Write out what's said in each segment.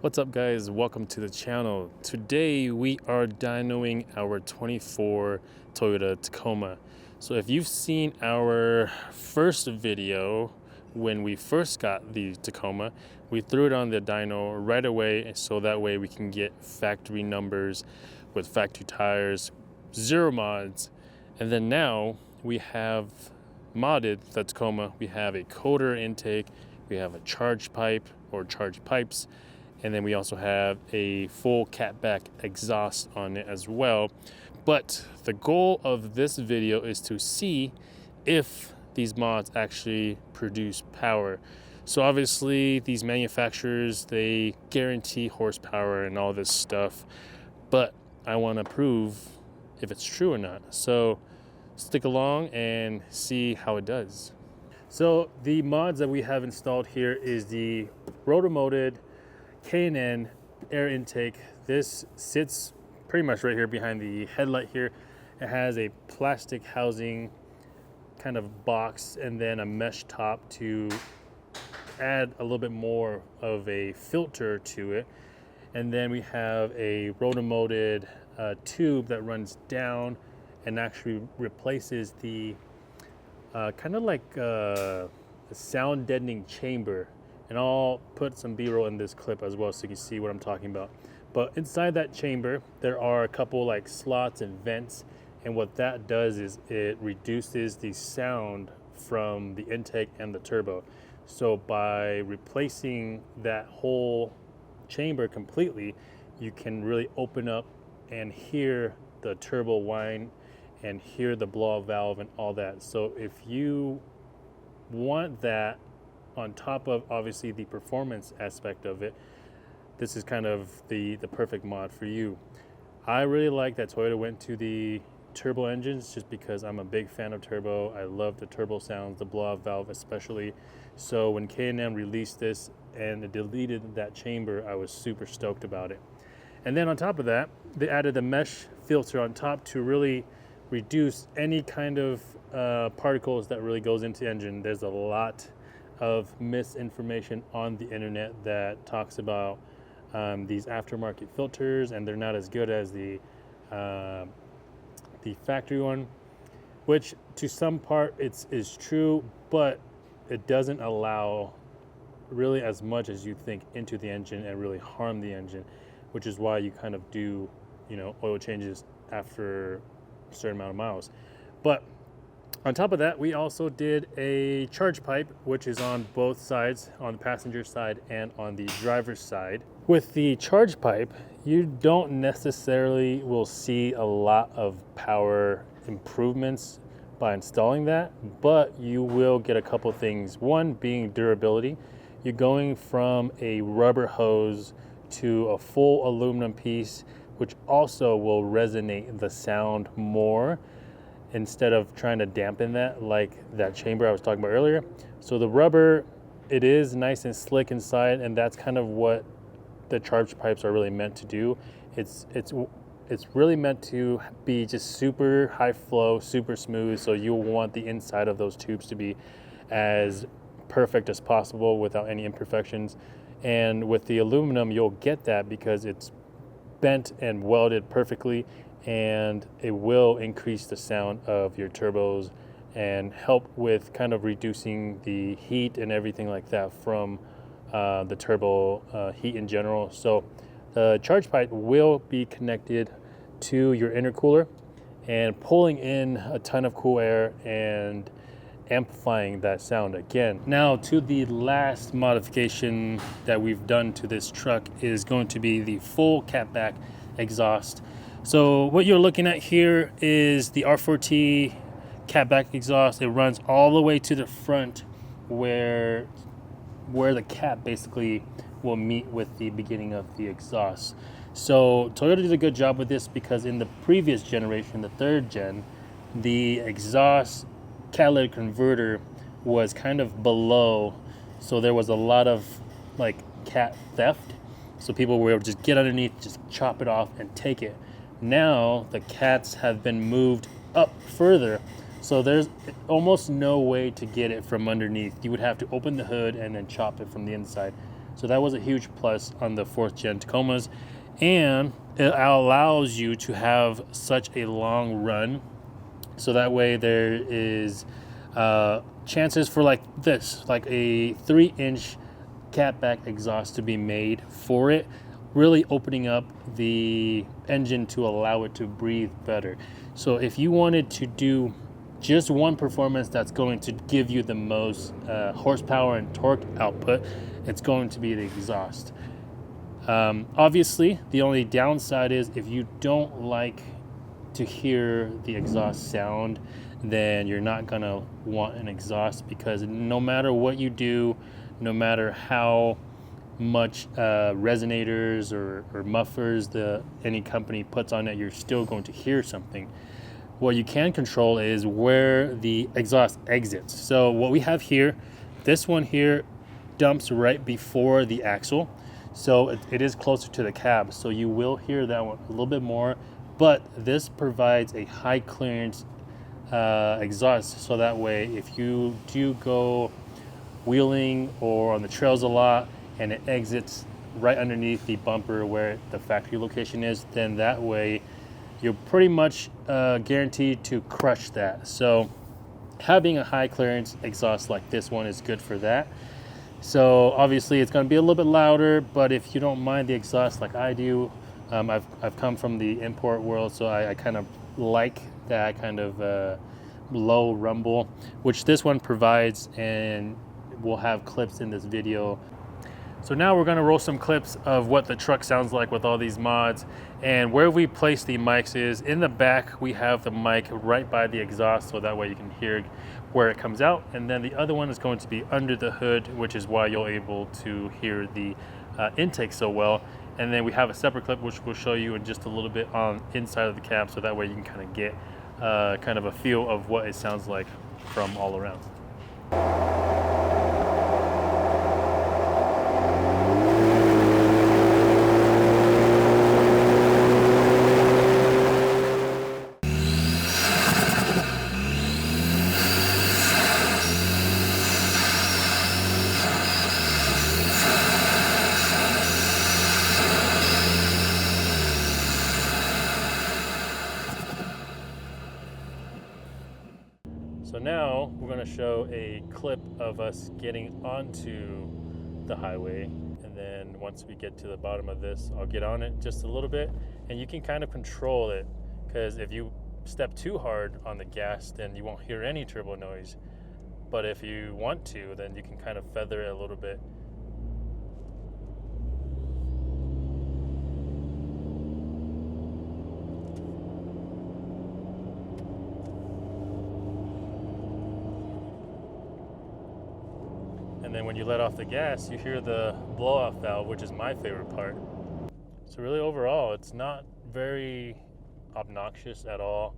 What's up, guys? Welcome to the channel. Today we are dynoing our 24 Toyota Tacoma. So if you've seen our first video when we first got the Tacoma, we threw it on the dyno right away so that way we can get factory numbers with factory tires, zero mods. And then now we have modded the Tacoma. We have a coder intake, we have a charge pipe or charge pipes, and then we also have a full Cback exhaust on it as well. But the goal of this video is to see if these mods actually produce power. So obviously these manufacturers, they guarantee horsepower and all this stuff, but I want to prove if it's true or not. So stick along and see how it does. So the mods that we have installed here is the rotor-molded K&N air intake. This sits pretty much right here behind the headlight here. It has a plastic housing kind of box and then a mesh top to add a little bit more of a filter to it. And then we have a rotor-molded tube that runs down and actually replaces the kind of like a sound deadening chamber. And I'll put some B-roll in this clip as well so you can see what I'm talking about. But inside that chamber, there are a couple like slots and vents. And what that does is it reduces the sound from the intake and the turbo. So by replacing that whole chamber completely, you can really open up and hear the turbo whine and hear the blow-off valve and all that. So if you want that on top of obviously the performance aspect of it, this is kind of the perfect mod for you. I really like that Toyota went to the turbo engines just because I'm a big fan of turbo. I love the turbo sounds, the blow-off valve especially. So when K&N released this and it deleted that chamber, I was super stoked about it. And then on top of that, they added the mesh filter on top to really reduce any kind of particles that really goes into the engine. There's a lot of misinformation on the internet that talks about these aftermarket filters, and they're not as good as the factory one, which to some part is true, but it doesn't allow really as much as you think into the engine and really harm the engine, which is why you kind of do, oil changes after a certain amount of miles. But on top of that, we also did a charge pipe, which is on both sides, on the passenger side and on the driver's side. With the charge pipe, you don't necessarily will see a lot of power improvements by installing that, but you will get a couple things. One being durability. You're going from a rubber hose to a full aluminum piece, which also will resonate the sound more, instead of trying to dampen that like that chamber I was talking about earlier. So the rubber, it is nice and slick inside, and that's kind of what the charge pipes are really meant to do. It's really meant to be just super high flow, super smooth, so you'll want the inside of those tubes to be as perfect as possible without any imperfections. And with the aluminum, you'll get that because it's bent and welded perfectly, and it will increase the sound of your turbos and help with kind of reducing the heat and everything like that from the turbo heat in general. So the charge pipe will be connected to your intercooler and pulling in a ton of cool air and amplifying that sound again. Now to the last modification that we've done to this truck is going to be the full Cback exhaust. So what you're looking at here is the R4T Cback exhaust. It runs all the way to the front where the cap basically will meet with the beginning of the exhaust. So Toyota did a good job with this because in the previous generation, the third gen, the exhaust catalytic converter was kind of below, so there was a lot of like cat theft. So people were able to just get underneath, just chop it off and take it. Now the cats have been moved up further, so there's almost no way to get it from underneath. You would have to open the hood and then chop it from the inside, So that was a huge plus on the 4th gen Tacomas, and it allows you to have such a long run. So that way there is chances for like this, like a 3-inch catback exhaust to be made for it, really opening up the engine to allow it to breathe better. So if you wanted to do just one performance that's going to give you the most horsepower and torque output, it's going to be the exhaust. Obviously, the only downside is if you don't like to hear the exhaust sound, then you're not gonna want an exhaust, because no matter what you do, no matter how much resonators or mufflers any company puts on it, you're still going to hear something. What you can control is where the exhaust exits. So what we have here, this one here dumps right before the axle, so it is closer to the cab, so you will hear that one a little bit more, but this provides a high clearance exhaust, so that way if you do go wheeling or on the trails a lot and it exits right underneath the bumper where the factory location is, then that way you're pretty much guaranteed to crush that. So having a high clearance exhaust like this one is good for that. So obviously it's going to be a little bit louder, but if you don't mind the exhaust like I do, I've come from the import world, so I kind of like that kind of low rumble, which this one provides, and we'll have clips in this video. So now we're going to roll some clips of what the truck sounds like with all these mods, and where we place the mics is in the back. We have the mic right by the exhaust, so that way you can hear where it comes out, and then the other one is going to be under the hood, which is why you're able to hear the intake so well. And then we have a separate clip which we'll show you in just a little bit on inside of the cab, so that way you can kind of get kind of a feel of what it sounds like from all around. So now we're going to show a clip of us getting onto the highway, and then once we get to the bottom of this, I'll get on it just a little bit, and you can kind of control it, because if you step too hard on the gas, then you won't hear any turbo noise, but if you want to, then you can kind of feather it a little bit. And then when you let off the gas, you hear the blow-off valve, which is my favorite part. So really overall, it's not very obnoxious at all,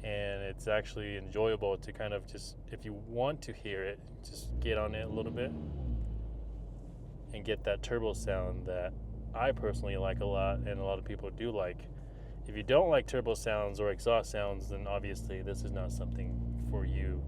and it's actually enjoyable to kind of just, if you want to hear it, just get on it a little bit and get that turbo sound that I personally like a lot, and a lot of people do like. If you don't like turbo sounds or exhaust sounds, then obviously this is not something for you.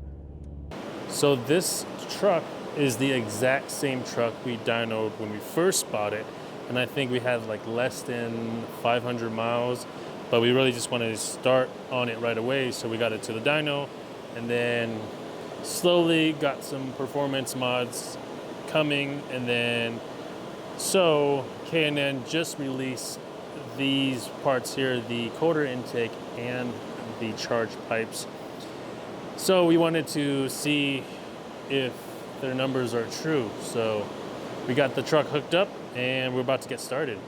So this truck is the exact same truck we dynoed when we first bought it, and I think we had like less than 500 miles, but we really just wanted to start on it right away, so we got it to the dyno, and then slowly got some performance mods coming, and then so K&N just released these parts here, the quarter intake and the charge pipes. So we wanted to see if their numbers are true. So we got the truck hooked up and we're about to get started.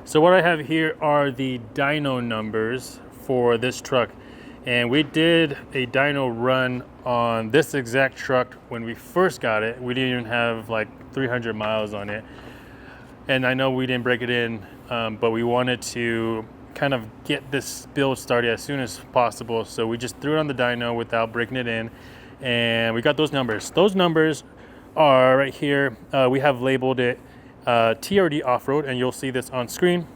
So what I have here are the dyno numbers for this truck, and we did a dyno run on this exact truck when we first got it. We didn't even have like 300 miles on it, and I know we didn't break it in, but we wanted to kind of get this build started as soon as possible, so we just threw it on the dyno without breaking it in, and we got those numbers. Those numbers are right here. We have labeled it TRD off-road, and you'll see this on screen.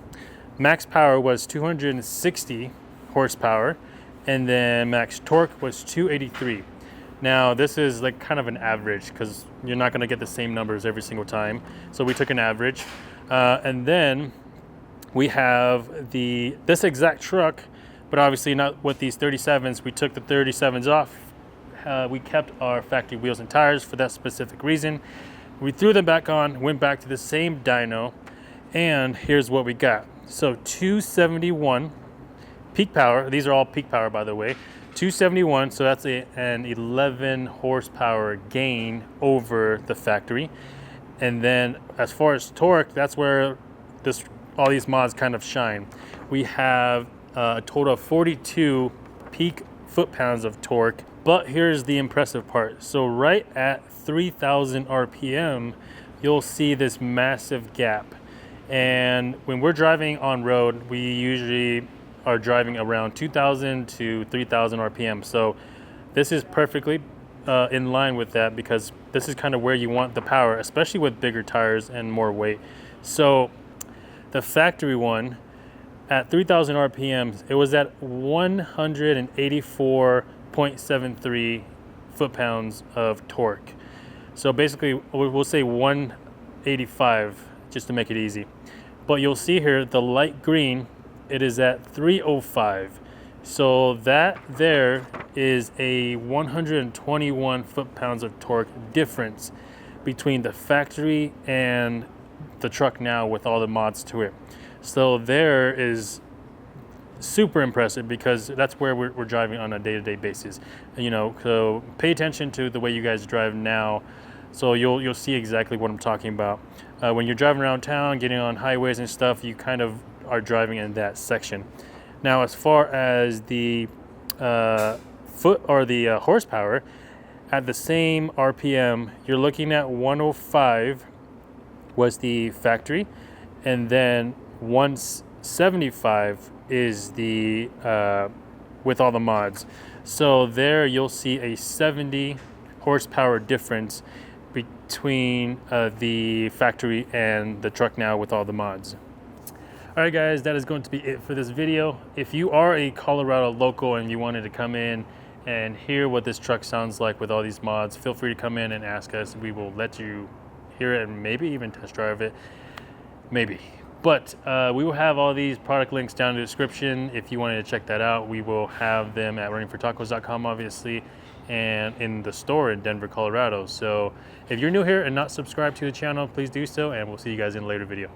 Max power was 260 horsepower, and then max torque was 283. Now this is like kind of an average because you're not going to get the same numbers every single time. So we took an average, and then we have this exact truck, but obviously not with these 37s. We took the 37s off. We kept our factory wheels and tires for that specific reason. We threw them back on, went back to the same dyno, and here's what we got. So 271 peak power. These are all peak power, by the way. 271, so that's an 11 horsepower gain over the factory. And then as far as torque, that's where all these mods kind of shine. We have a total of 42 peak foot-pounds of torque, but here's the impressive part. So right at 3,000 RPM, you'll see this massive gap. And when we're driving on road, we usually are driving around 2,000 to 3,000 RPM. So this is perfectly in line with that, because this is kind of where you want the power, especially with bigger tires and more weight. So the factory one at 3,000 RPM, it was at 184.73 foot-pounds of torque. So basically we'll say 185 just to make it easy. But you'll see here the light green, it is at 305. So that there is a 121 foot-pounds of torque difference between the factory and the truck now with all the mods to it. So there is super impressive, because that's where we're driving on a day-to-day basis. You know, so pay attention to the way you guys drive now, so you'll see exactly what I'm talking about. When you're driving around town, getting on highways and stuff, you kind of are driving in that section. Now, as far as the horsepower, at the same RPM, you're looking at 105 was the factory, and then 175 is the with all the mods. So there you'll see a 70 horsepower difference between the factory and the truck now with all the mods. All right, guys, that is going to be it for this video. If you are a Colorado local and you wanted to come in and hear what this truck sounds like with all these mods, feel free to come in and ask us. We will let you hear it and maybe even test drive it, maybe. But we will have all these product links down in the description. If you wanted to check that out, we will have them at runningfortacos.com, obviously, and in the store in Denver, Colorado. So if you're new here and not subscribed to the channel, please do so, and we'll see you guys in a later video.